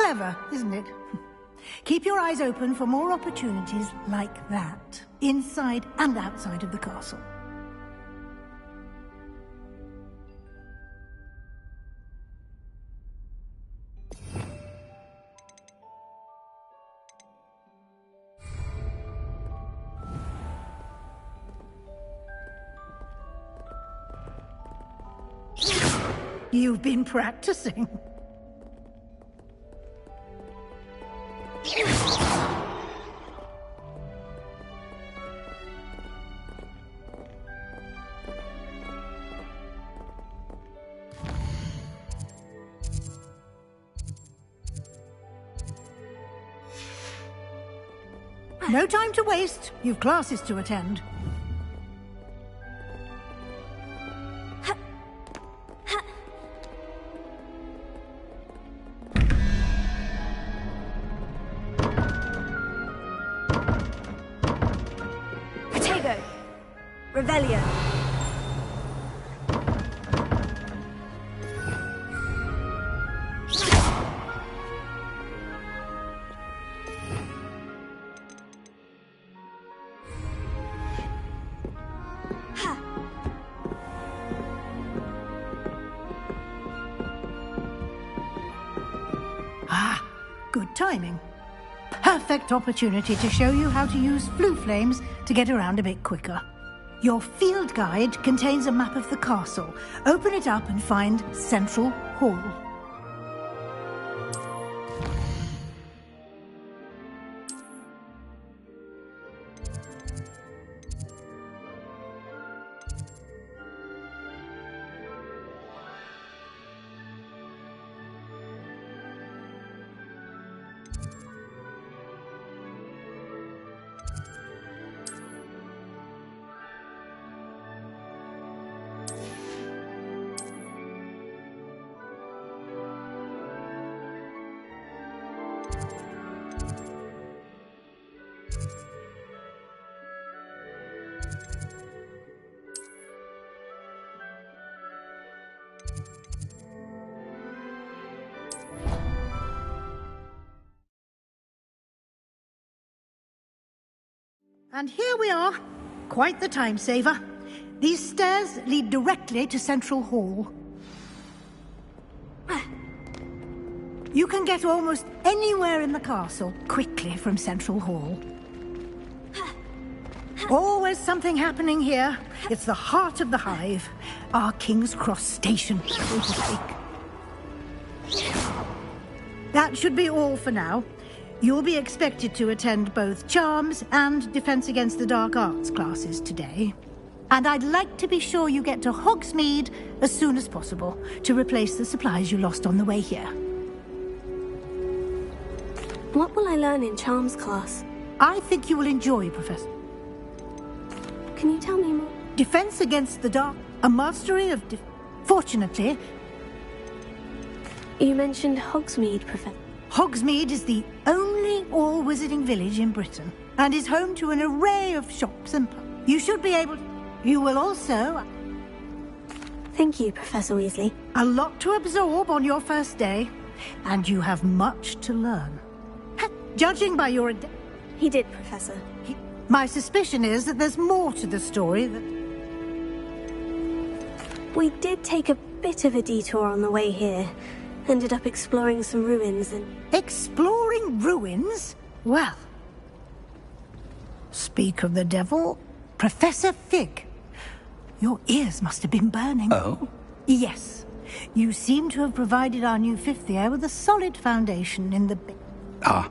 clever, isn't it? Keep your eyes open for more opportunities like that, inside and outside of the castle. You've been practicing. No time to waste. You've classes to attend. Revelio. Ah, good timing. Perfect opportunity to show you how to use flue flames to get around a bit quicker. Your field guide contains a map of the castle. Open it up and find Central Hall. And here we are. Quite the time saver. These stairs lead directly to Central Hall. You can get almost anywhere in the castle quickly from Central Hall. Always something happening here. It's the heart of the hive. Our King's Cross station, so to speak. That should be all for now. You'll be expected to attend both Charms and Defense Against the Dark Arts classes today. And I'd like to be sure you get to Hogsmeade as soon as possible to replace the supplies you lost on the way here. What will I learn in Charms class? I think you will enjoy, Professor. Can you tell me more? Defense Against the Dark, a mastery of Fortunately... You mentioned Hogsmeade, Professor. Hogsmeade is the only all-wizarding village in Britain and is home to an array of shops and pubs. You should be able to... You will also... Thank you, Professor Weasley. A lot to absorb on your first day, and you have much to learn. Judging by your... He did, Professor. My suspicion is that there's more to the story that... We did take a bit of a detour on the way here. Ended up exploring some ruins and... Exploring ruins? Well... Speak of the devil, Professor Fig. Your ears must have been burning. Oh? Yes. You seem to have provided our new fifth year with a solid foundation in the... Ah,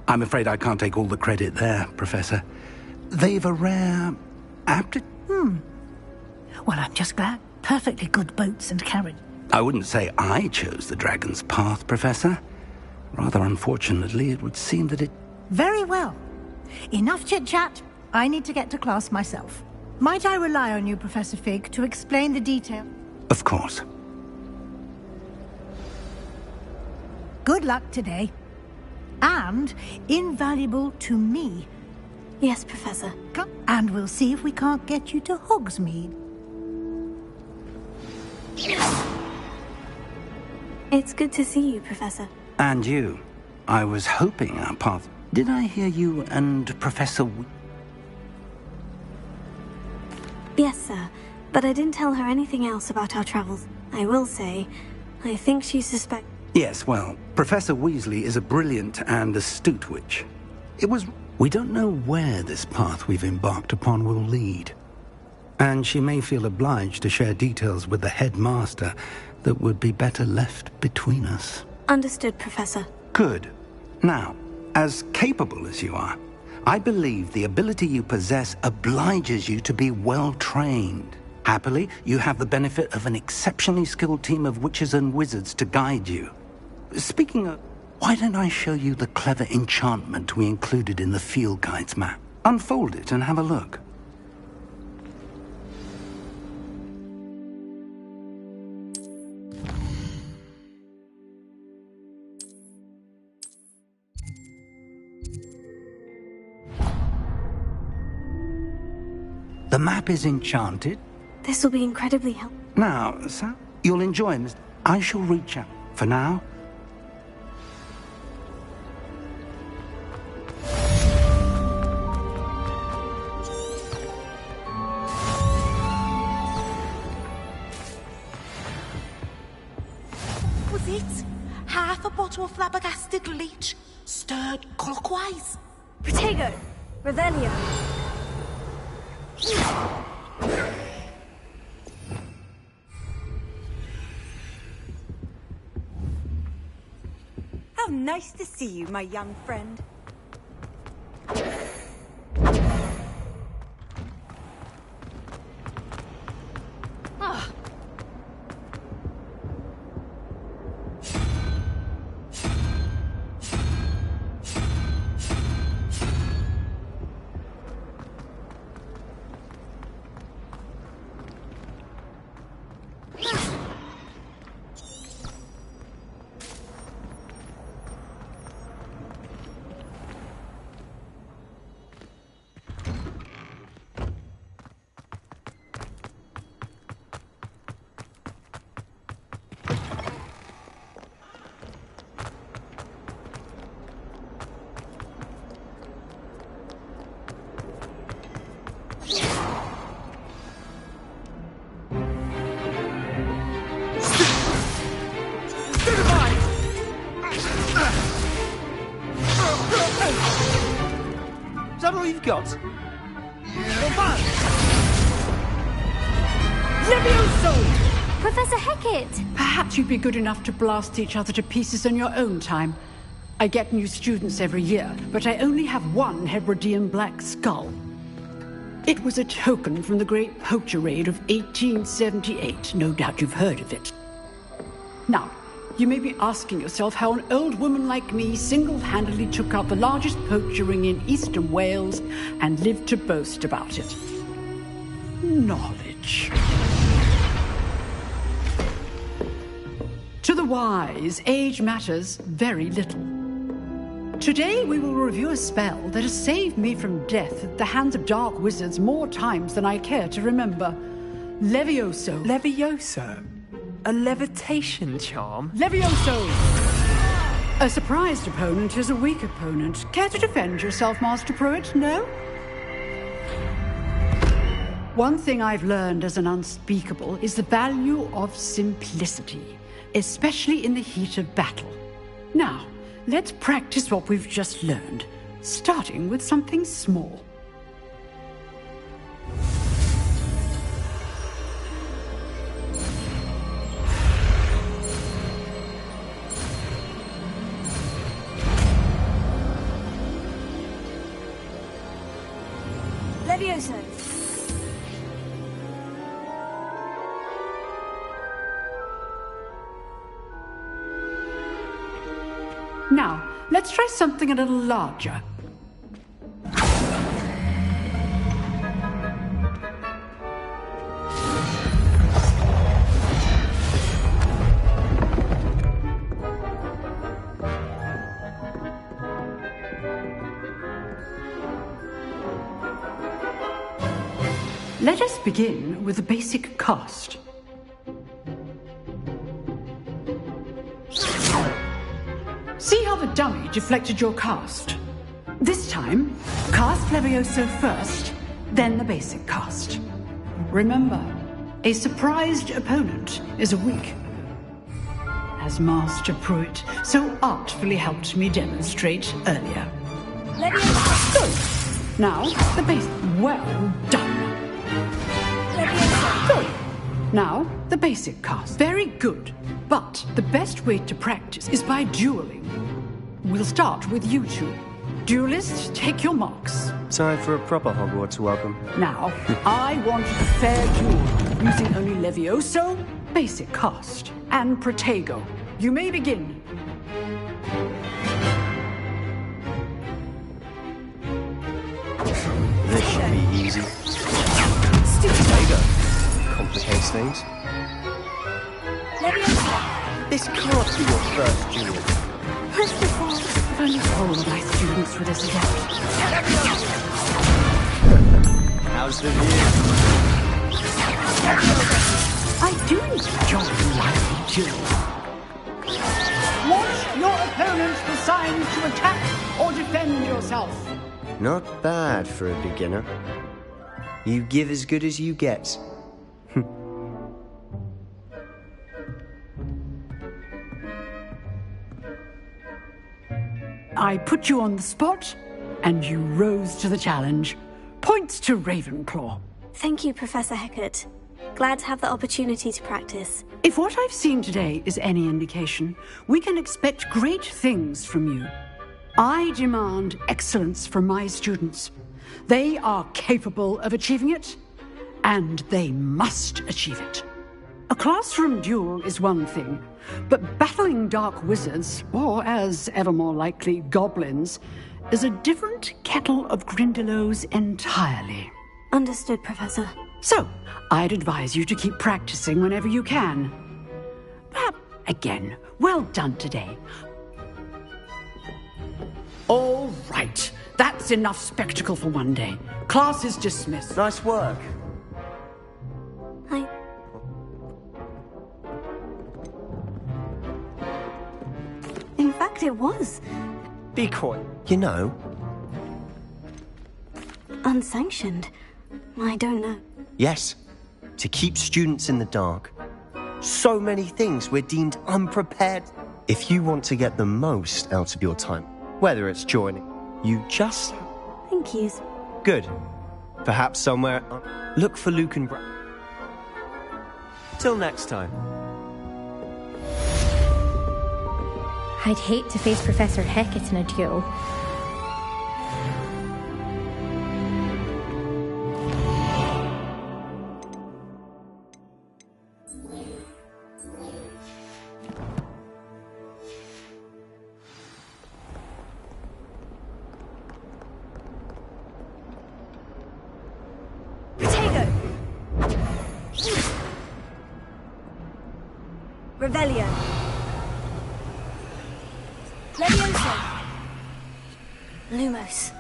I'm afraid I can't take all the credit there, Professor. They've a rare... aptitude... Well, I'm just glad. Perfectly good boats and carriage. I wouldn't say I chose the dragon's path, Professor. Rather unfortunately, it would seem that it... Very well. Enough chit-chat. I need to get to class myself. Might I rely on you, Professor Fig, to explain the detail? Of course. Good luck today. And invaluable to me. Yes, Professor. Come, and we'll see if we can't get you to Hogsmeade. It's good to see you, Professor. And you. I was hoping our path... Did I hear you and Professor... Yes, sir. But I didn't tell her anything else about our travels. I will say, I think she suspects... Yes, well, Professor Weasley is a brilliant and astute witch. It was... We don't know where this path we've embarked upon will lead. And she may feel obliged to share details with the headmaster that would be better left between us. Understood, Professor. Good. Now, as capable as you are, I believe the ability you possess obliges you to be well-trained. Happily, you have the benefit of an exceptionally skilled team of witches and wizards to guide you. Speaking of... Why don't I show you the clever enchantment we included in the field guide's map? Unfold it and have a look. The map is enchanted. This will be incredibly helpful. Now, Sam, you'll enjoy Mr. I shall reach out. For now... Was it? Half a bottle of flabbergasted leech, stirred clockwise. Protego! Revelio! How nice to see you, my young friend. Is that all you've got? Levioso! Professor Hecat! Perhaps you'd be good enough to blast each other to pieces in your own time. I get new students every year, but I only have one Hebridean black skull. It was a token from the Great Poacher Raid of 1878. No doubt you've heard of it. Now, you may be asking yourself how an old woman like me single-handedly took out the largest poacher ring in eastern Wales and lived to boast about it. Knowledge. To the wise, age matters very little. Today we will review a spell that has saved me from death at the hands of dark wizards more times than I care to remember. Levioso. Levioso? A levitation charm? Levioso! A surprised opponent is a weak opponent. Care to defend yourself, Master Pruitt? No? One thing I've learned as an unspeakable is the value of simplicity, especially in the heat of battle. Now, let's practice what we've just learned, starting with something small. Levioso! Now, let's try something a little larger. Let us begin with the basic cast. See how the dummy deflected your cast. This time, cast Levioso first, then the basic cast. Remember, a surprised opponent is a weak. As Master Pruitt so artfully helped me demonstrate earlier. Levioso! Good. Now, the basic. Well done. Levioso! Good. Now, the basic cast. Very good. But the best way to practice is by dueling. We'll start with you two. Duelists, take your marks. Time for a proper Hogwarts welcome. Now, I want a fair duel, using only Levioso, basic cast, and Protego. You may begin. This should be easy. Stupid! Protego complicates things. Levioso! This can't be your first duel. Press the ball. If only all of my students were this adept. How's the view? I do enjoy lively duels. Watch your opponent decide to attack or defend yourself. Not bad for a beginner. You give as good as you get. I put you on the spot, and you rose to the challenge. Points to Ravenclaw. Thank you, Professor Hecat. Glad to have the opportunity to practice. If what I've seen today is any indication, we can expect great things from you. I demand excellence from my students. They are capable of achieving it, and they must achieve it. A classroom duel is one thing, but battling dark wizards, or as ever more likely, goblins, is a different kettle of Grindylows entirely. Understood, Professor. So, I'd advise you to keep practicing whenever you can. But, again, well done today. All right, that's enough spectacle for one day. Class is dismissed. Nice work. In fact, it was. Be quiet. You know, Unsanctioned. I don't know. yes, to keep students in the dark. So many things we're deemed unprepared. If you want to get the most out of your time, whether it's joining, you just... Thank yous. Good. Perhaps somewhere... Look for Luke and Brad. Till next time. I'd hate to face Professor Hecat in a duel. Protego! Revelio! Levioso! Lumos.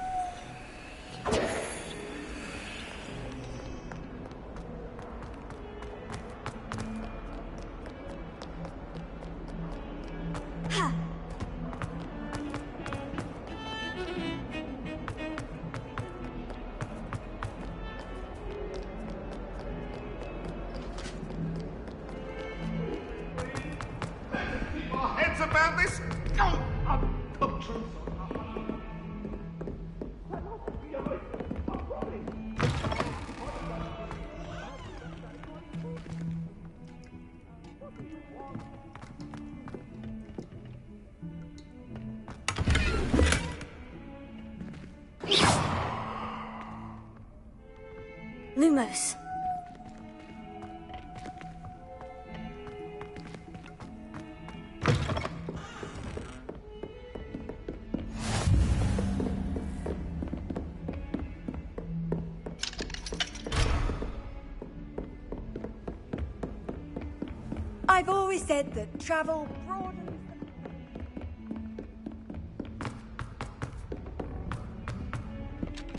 Ha! Our heads about this? Oh, I'm true. Lumos. I've always said that travel broadens.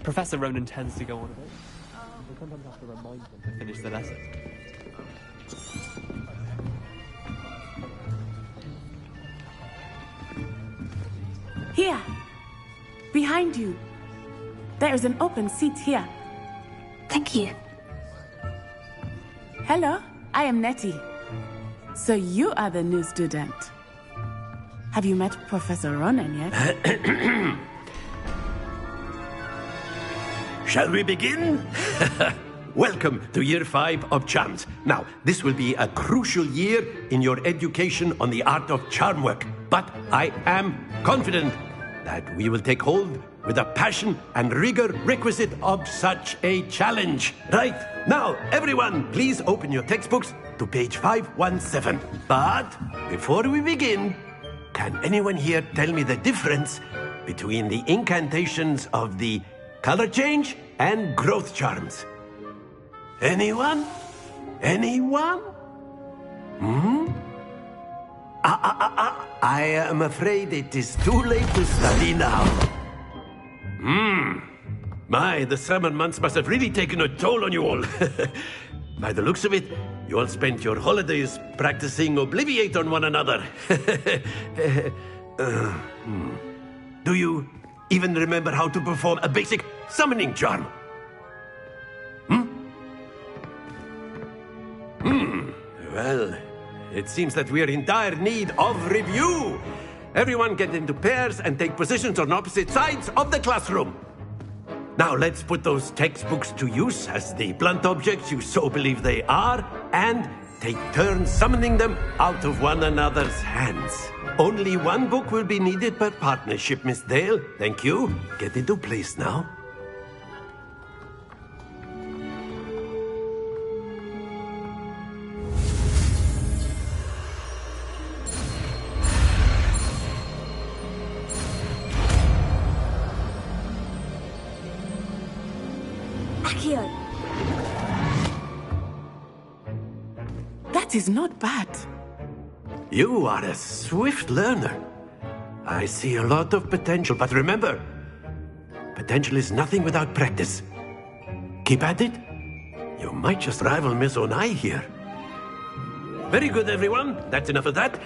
Professor Ronan tends to go on a bit. We sometimes have to remind them to finish the lesson. Here. Behind you. There is an open seat here. Thank you. Hello, I am Nettie. So you are the new student. Have you met Professor Ronan yet? Shall we begin? Welcome to Year 5 of Charms. Now, this will be a crucial year in your education on the art of charm work. But I am confident that we will take hold with the passion and rigor requisite of such a challenge. Right, now, everyone, please open your textbooks to page 517. But before we begin, can anyone here tell me the difference between the incantations of the color change and growth charms? Anyone? Anyone? I am afraid it is too late to study now. My, the summer months must have really taken a toll on you all. By the looks of it, you all spent your holidays practicing Obliviate on one another. Do you even remember how to perform a basic summoning charm? Well, it seems that we are in dire need of review. Everyone get into pairs and take positions on opposite sides of the classroom. Now let's put those textbooks to use as the blunt objects you so believe they are, and take turns summoning them out of one another's hands. Only one book will be needed per partnership, Miss Dale. Thank you. Get into place now. That is not bad. You are a swift learner. I see a lot of potential, but remember, potential is nothing without practice. Keep at it. You might just rival Miss Onai here. Very good, everyone. That's enough of that.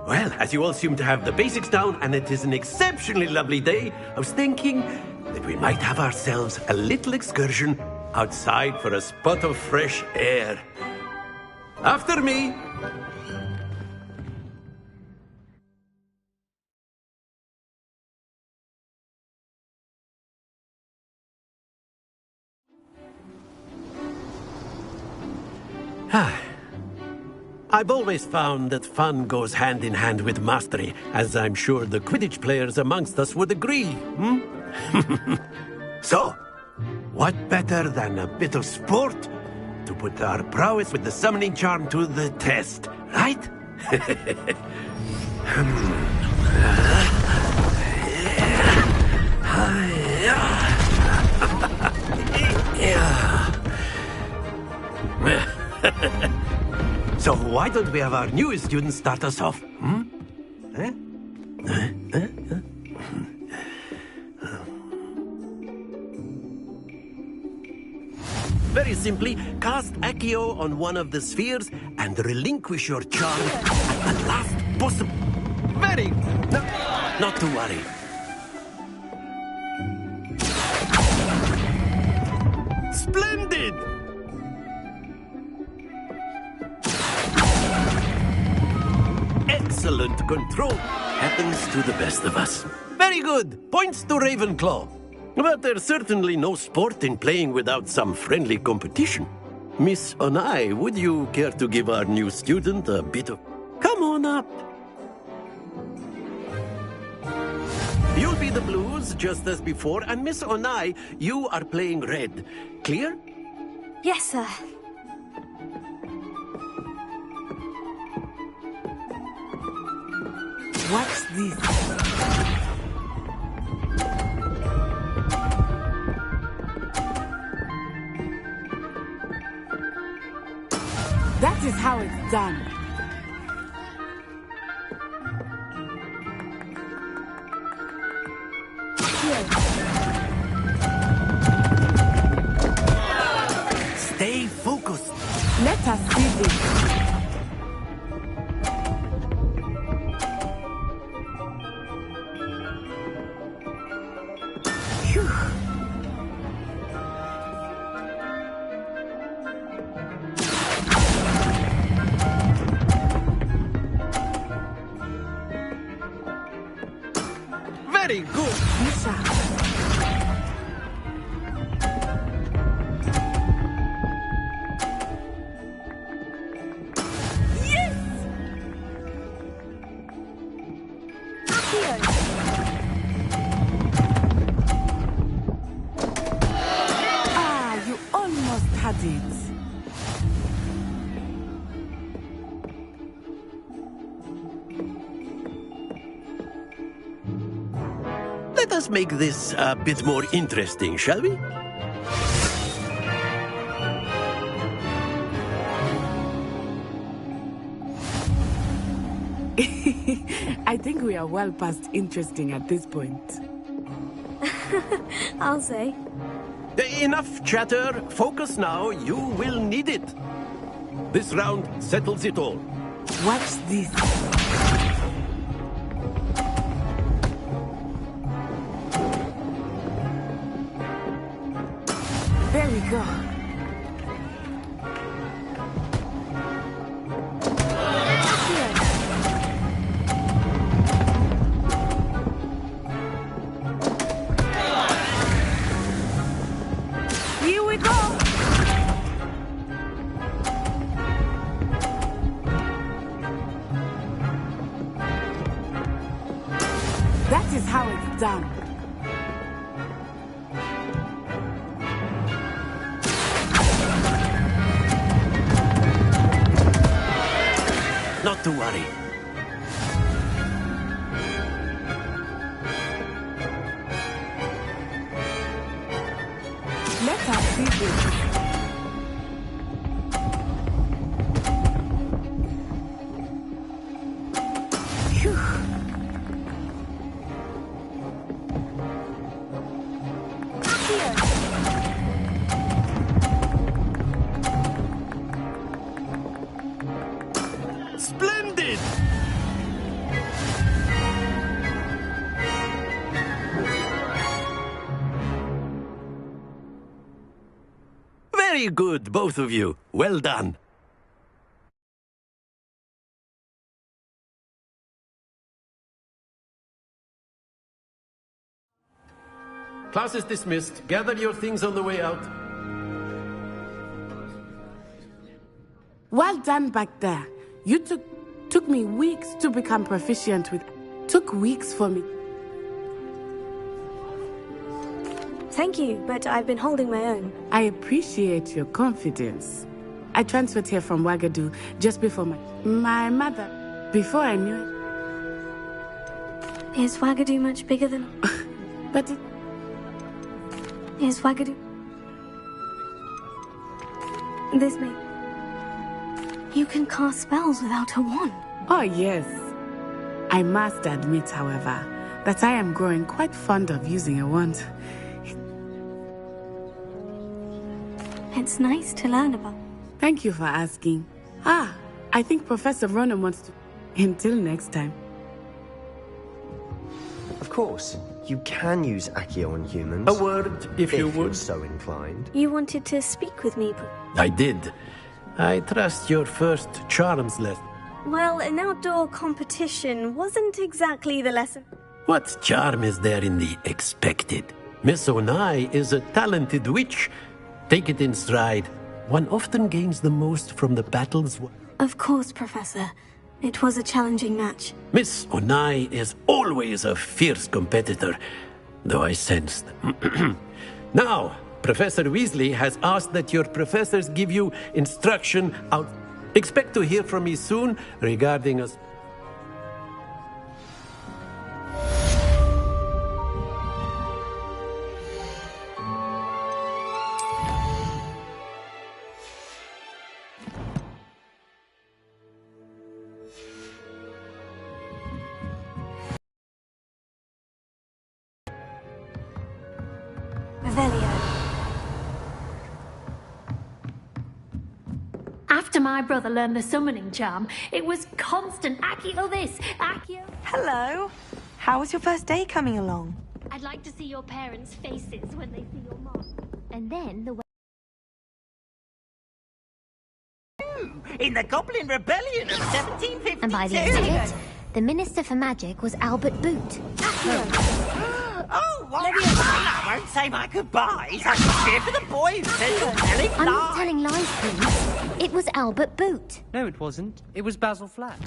Well, as you all seem to have the basics down, and it is an exceptionally lovely day, I was thinking that we might have ourselves a little excursion outside for a spot of fresh air. After me. I've always found that fun goes hand in hand with mastery, as I'm sure the Quidditch players amongst us would agree. So, what better than a bit of sport to put our prowess with the summoning charm to the test, right? So why don't we have our newest student start us off? Very simply, cast Accio on one of the spheres and relinquish your charm at the last possible... Very... No, not to worry. Splendid! Excellent control. Happens to the best of us. Very good. Points to Ravenclaw. But there's certainly no sport in playing without some friendly competition. Miss Onai, would you care to give our new student a bit of... Come on up. You'll be the blues, just as before, and Miss Onai, you are playing red. Clear? Yes, sir. What's this? That is how it's done. Stay focused. Let us see this. Very good. You almost had it. Let us make this a bit more interesting, shall we? I think we are well past interesting at this point. I'll say. Enough chatter. Focus now. You will need it. This round settles it all. Watch this. There we go. Here we go. That is how it's done. Not to worry. Let us see this. Phew. Splendid! Very good, both of you. Well done. Class is dismissed. Gather your things on the way out. Well done back there. You took me weeks to become proficient with. Took weeks for me. Thank you, but I've been holding my own. I appreciate your confidence. I transferred here from Wagadu just before my mother. Before I knew it. Is Wagadu much bigger than... But it... Is Wagadu... This may... You can cast spells without a wand. Oh, yes. I must admit, however, that I am growing quite fond of using a wand. It's nice to learn about. Thank you for asking. I think Professor Ronan wants to... Until next time. Of course, you can use Accio on humans. A word, if you would. You're so inclined. You wanted to speak with me, I did. I trust your first charms lesson. Well, an outdoor competition wasn't exactly the lesson. What charm is there in the expected? Miss Onai is a talented witch. Take it in stride. One often gains the most from the battles. Of course, Professor. It was a challenging match. Miss Onai is always a fierce competitor, though I sensed. Now, Professor Weasley has asked that your professors give you instruction out. Expect to hear from me soon regarding us. After my brother learned the summoning charm, it was constant Accio this, Accio... Hello. How was your first day coming along? I I'd like to see your parents' faces when they see your mom. And then the in the Goblin Rebellion of 1752. And by the end of it, the Minister for Magic was Albert Boot. Oh, well, I won't say my goodbyes. I'm here for the boy who says you're telling lies. I'm not telling lies, please. It was Albert Boot. No, it wasn't. It was Basil Flat.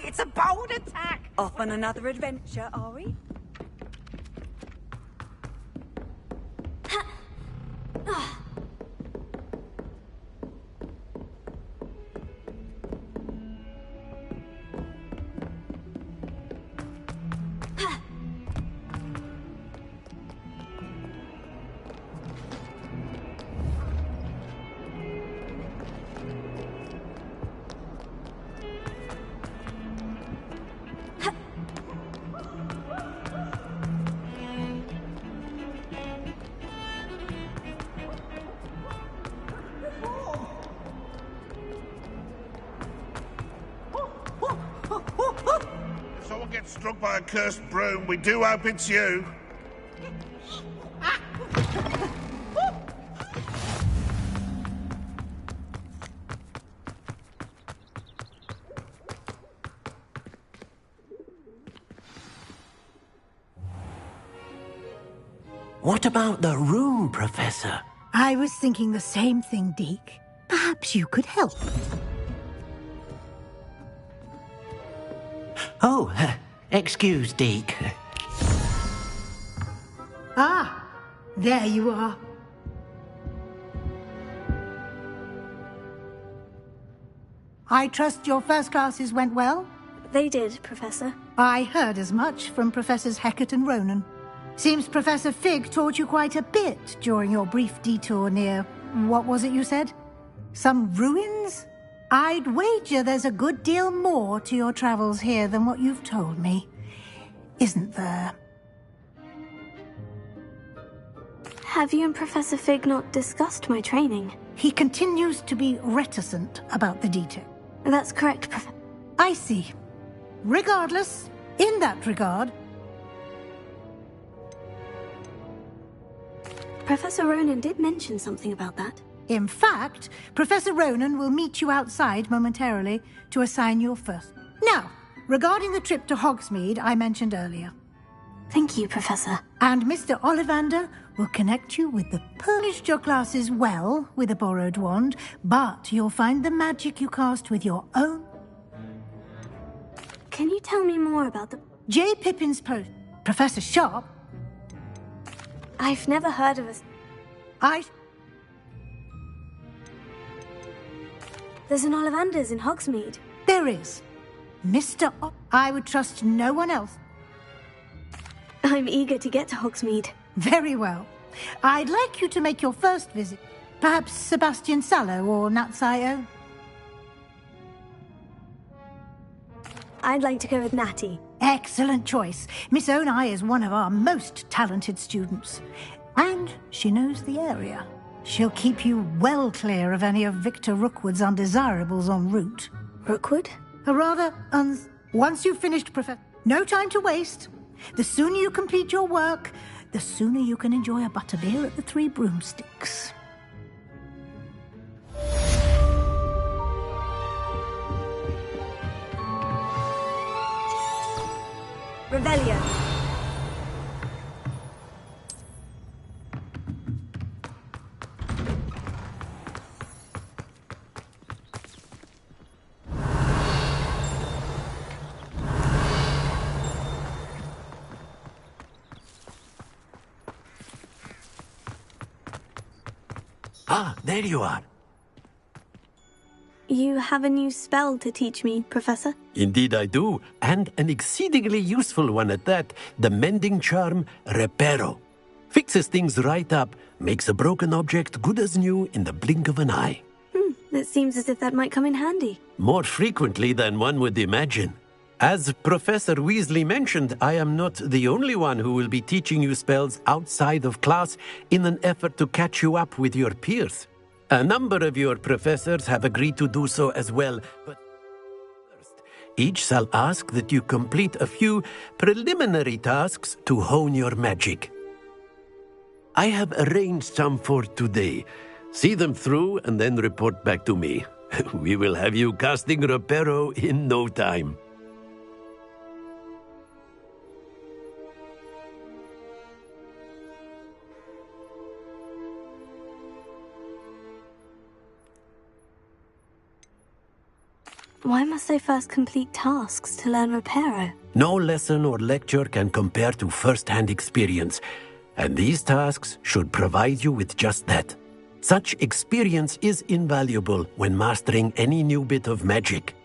It's a bold attack! Off on another adventure, are we? If someone gets struck by a cursed broom, we do hope it's you. What about the room, Professor? I was thinking the same thing, Deke. Perhaps you could help. Oh, excuse, Deke. Ah, there you are. I trust your first classes went well? They did, Professor. I heard as much from Professors Hecat and Ronan. Seems Professor Fig taught you quite a bit during your brief detour near... what was it you said? Some ruins? I'd wager there's a good deal more to your travels here than what you've told me. Isn't there? Have you and Professor Fig not discussed my training? He continues to be reticent about the detail. That's correct, Professor. I see. Regardless, in that regard... Professor Ronan did mention something about that. In fact, Professor Ronan will meet you outside momentarily to assign your first. Now, regarding the trip to Hogsmeade I mentioned earlier. Thank you, Professor. And Mr. Ollivander will connect you with the punished your classes well with a borrowed wand, but you'll find the magic you cast with your own. Can you tell me more about the... J. Pippin's post. Professor Sharp. I've never heard of us. There's an Ollivander's in Hogsmeade. There is. Mr. I would trust no one else. I'm eager to get to Hogsmeade. Very well. I'd like you to make your first visit. Perhaps Sebastian Sallow or Natsio? I'd like to go with Natty. Excellent choice. Miss Onai is one of our most talented students. And she knows the area. She'll keep you well clear of any of Victor Rookwood's undesirables en route. Rookwood? A rather Once you've finished, Professor... No time to waste. The sooner you complete your work, the sooner you can enjoy a butterbeer at the Three Broomsticks. Revelio. Ah, there you are. You have a new spell to teach me, Professor? Indeed I do, and an exceedingly useful one at that. The mending charm, Reparo. Fixes things right up, makes a broken object good as new in the blink of an eye. It seems as if that might come in handy. More frequently than one would imagine. As Professor Weasley mentioned, I am not the only one who will be teaching you spells outside of class in an effort to catch you up with your peers. A number of your professors have agreed to do so as well, but first, each shall ask that you complete a few preliminary tasks to hone your magic. I have arranged some for today. See them through and then report back to me. We will have you casting Reparo in no time. Why must I first complete tasks to learn Reparo? No lesson or lecture can compare to first-hand experience, and these tasks should provide you with just that. Such experience is invaluable when mastering any new bit of magic.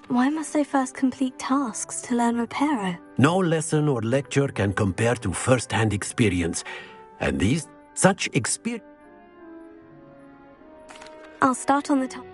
Why must I first complete tasks to learn Reparo? No lesson or lecture can compare to first-hand experience. And such experience... I'll start on the top.